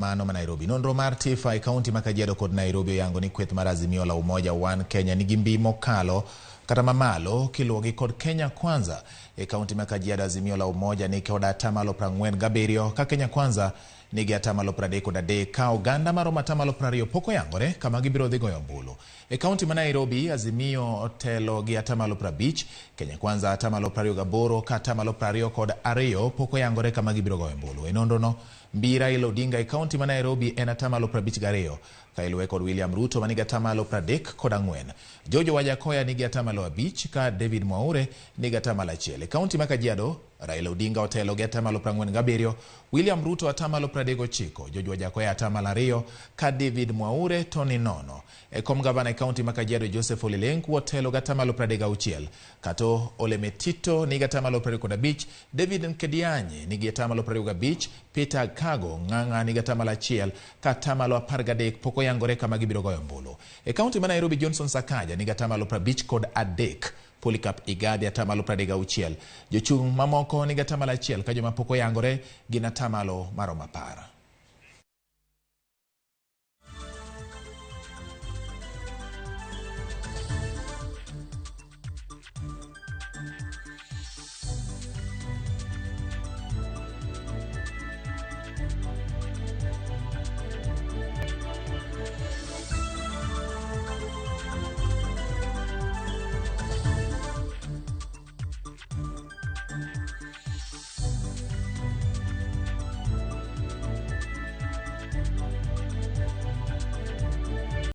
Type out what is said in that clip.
Mano ma Nairobi. Nonro mar TIFA e kaunti ma Kajiado kod Nairobi yango ni kweth mar Azimio la Umoja One Kenya nigi mbii mokalo kata mamalo kiluwogi kod Kenya Kwanza. E kaunti ma Kajiado Azimio la Umoja ni kod atamalo 47 ka Kenya Kwanza nigi atamalo 33 ka oganda maromo atamalo 20 poko yangore kama gibiro dhi goyo ombulu. E kaunti ma Nairobi Azimio otelo gi atamalo 50, Kenya Kwanza atamalo 28 ka atamalo 22 poko yangore kama gibiro goyo ombulu. E nonrono Mbira ilo Odinga e kaunti ma Nairobi en atamalo 52 ka iluwe kod William Ruto manigi atamalo 34. Jojo Wajakoya nigi atamalo 5 ka David Mwaure nigi atamalo 1. E kaunti ma Kajiado Raila Odinga otelo gi atamalo 47, William Ruto atamalo 39, Jojo Wajakoya atamalo 2 ka David Mwaure Tony Nono. E kom gavana e kaunti ma Kajiado Joseph Ole Lenku otelo gi atamalo 36, Kato Ole Metito nigi atamalo 25, David Nkedianye nigi atamalo 25, Peter Kago Ng'ang'a nigi atamalo 1 ka atamalo 13 poko yangore kama gibiro goyo ombulu. E kaunti ma Nairobi Johnson Sakaja nigi atamalo 53, Polycarp Igadi atamalo 36, jochung' mamoko nigi atamalo 1 ka joma poko yangore gin atamalo maromo 10.